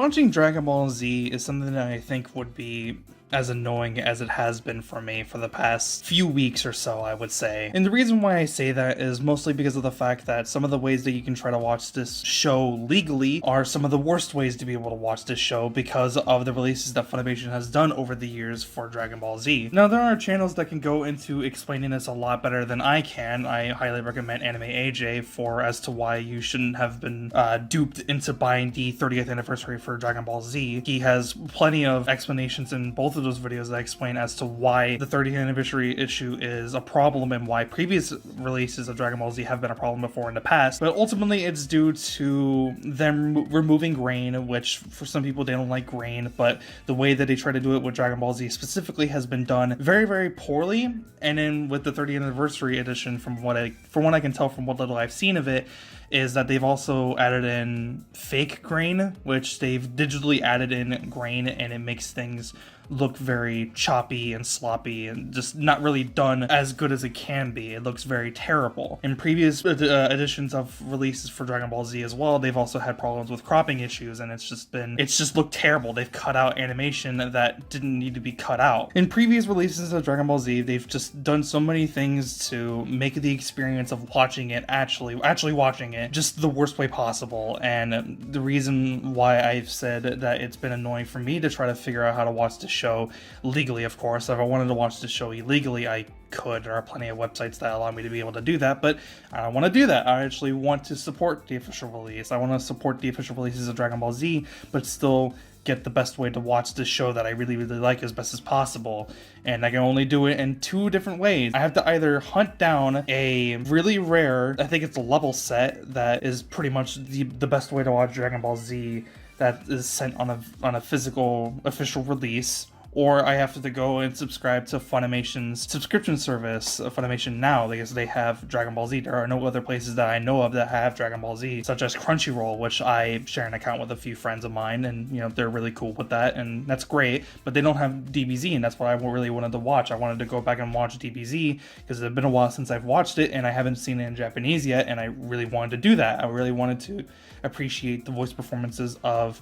Watching Dragon Ball Z is something that I think would be as annoying as it has been for me for the past few weeks or so, I would say. And the reason why I say that is mostly because of the fact that some of the ways that you can try to watch this show legally are some of the worst ways to be able to watch this show because of the releases that Funimation has done over the years for Dragon Ball Z. Now, there are channels that can go into explaining this a lot better than I can. I highly recommend Anime AJ for as to why you shouldn't have been duped into buying the 30th anniversary for Dragon Ball Z. He has plenty of explanations in both of those videos that explain as to why the 30th anniversary issue is a problem and why previous releases of Dragon Ball Z have been a problem before in the past. But ultimately it's due to them removing grain, which for some people they don't like grain, but the way that they try to do it with Dragon Ball Z specifically has been done very, very poorly. And then with the 30th anniversary edition, from what I can tell from what little I've seen of it, is that they've also added in fake grain, which they've digitally added in grain, and it makes things look very choppy and sloppy and just not really done as good as it can be. It looks very terrible. In previous editions of releases for Dragon Ball Z as well, they've also had problems with cropping issues, and it's just looked terrible. They've cut out animation that didn't need to be cut out. In previous releases of Dragon Ball Z, they've just done so many things to make the experience of watching it, actually watching it, just the worst way possible. And the reason why I've said that it's been annoying for me to try to figure out how to watch the show legally, of course. If I wanted to watch the show illegally, I could. There are plenty of websites that allow me to be able to do that, but I don't want to do that. I actually want to support the official release. I want to support the official releases of Dragon Ball Z, but still get the best way to watch this show that I really, really like as best as possible. And I can only do it in two different ways. I have to either hunt down a really rare, I think it's a level set, that is pretty much the best way to watch Dragon Ball Z that is sent on a physical official release, or I have to go and subscribe to Funimation's subscription service, Funimation Now, because they have Dragon Ball Z. There are no other places that I know of that have Dragon Ball Z, such as Crunchyroll, which I share an account with a few friends of mine, and they're really cool with that, and that's great, but they don't have DBZ, and that's what I really wanted to watch. I wanted to go back and watch DBZ, because it's been a while since I've watched it, and I haven't seen it in Japanese yet, and I really wanted to do that. I really wanted to appreciate the voice performances of,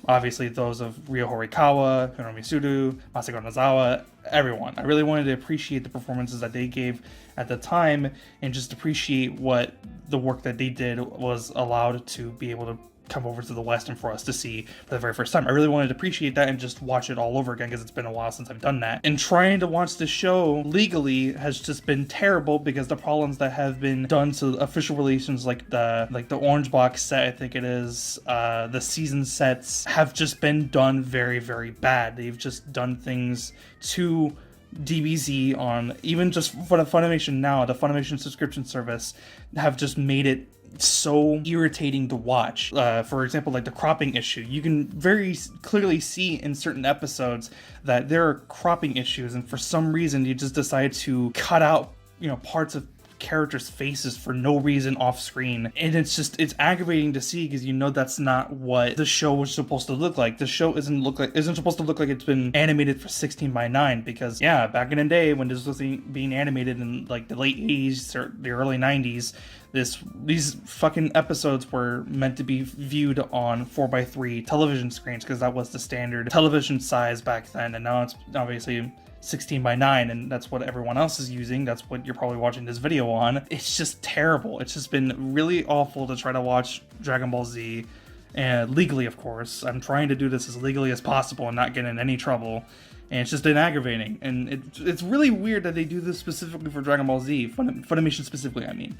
obviously those of Ryo Horikawa, Hiromi Sudo, Masako Nozawa, everyone. I really wanted to appreciate the performances that they gave at the time and just appreciate what the work that they did was allowed to be able to come over to the West and for us to see for the very first time. I really wanted to appreciate that and just watch it all over again, because it's been a while since I've done that. And trying to watch the show legally has just been terrible, because the problems that have been done to official releases, like the orange box set, I think it is, the season sets, have just been done very, very bad. They've just done things to DBZ on, even just for the Funimation Now, the Funimation subscription service, have just made it so irritating to watch. For example, like the cropping issue, you can very clearly see in certain episodes that there are cropping issues, and for some reason you just decide to cut out parts of characters' faces for no reason off screen, and it's aggravating to see, because that's not what the show was supposed to look like. The show isn't supposed to look like it's been animated for 16:9, because back in the day when this was being animated in like the late 80s or the early 90s, these fucking episodes were meant to be viewed on 4:3 television screens, because that was the standard television size back then, and now it's obviously 16:9, and that's what everyone else is using. That's what you're probably watching this video on. It's just terrible. It's just been really awful to try to watch Dragon Ball Z, and legally, of course. I'm trying to do this as legally as possible and not get in any trouble, and it's just been aggravating. And it's really weird that they do this specifically for Dragon Ball Z, Funimation specifically, I mean.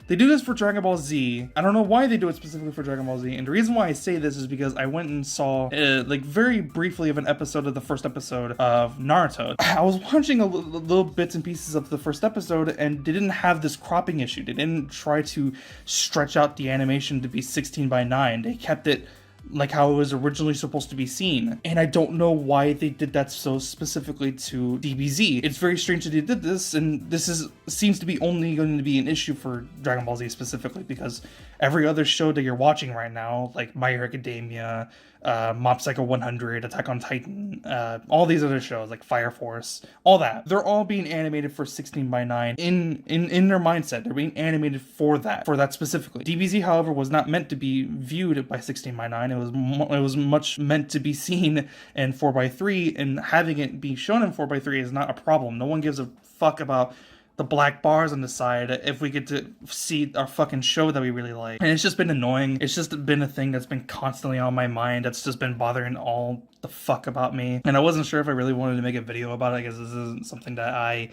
They do this for Dragon Ball Z. I don't know why they do it specifically for Dragon Ball Z, and the reason why I say this is because I went and saw, very briefly of an episode of the first episode of Naruto. I was watching little bits and pieces of the first episode, and they didn't have this cropping issue. They didn't try to stretch out the animation to be 16:9. They kept it like how it was originally supposed to be seen. And I don't know why they did that so specifically to DBZ. It's very strange that they did this, and this seems to be only going to be an issue for Dragon Ball Z specifically, because every other show that you're watching right now, like My Hero Academia, Mob Psycho 100, Attack on Titan, all these other shows like Fire Force, all that, they're all being animated for 16:9 in their mindset. They're being animated for that specifically. DBZ, however, was not meant to be viewed by 16:9. It was much meant to be seen in 4:3, and having it be shown in 4:3 is not a problem. No one gives a fuck about the black bars on the side if we get to see our fucking show that we really like. And it's just been annoying. It's just been a thing that's been constantly on my mind, that's just been bothering all the fuck about me. And I wasn't sure if I really wanted to make a video about it, because this isn't something that I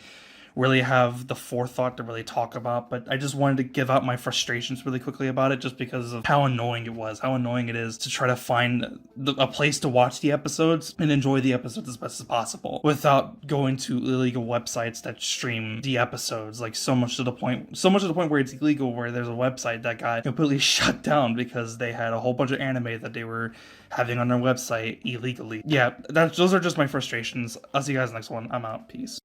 really have the forethought to really talk about, but I just wanted to give out my frustrations really quickly about it, just because of how annoying it was, how annoying it is to try to find a place to watch the episodes and enjoy the episodes as best as possible without going to illegal websites that stream the episodes, like so much to the point where it's illegal, where there's a website that got completely shut down because they had a whole bunch of anime that they were having on their website illegally. Yeah, those are just my frustrations. I'll see you guys next one. I'm out. Peace.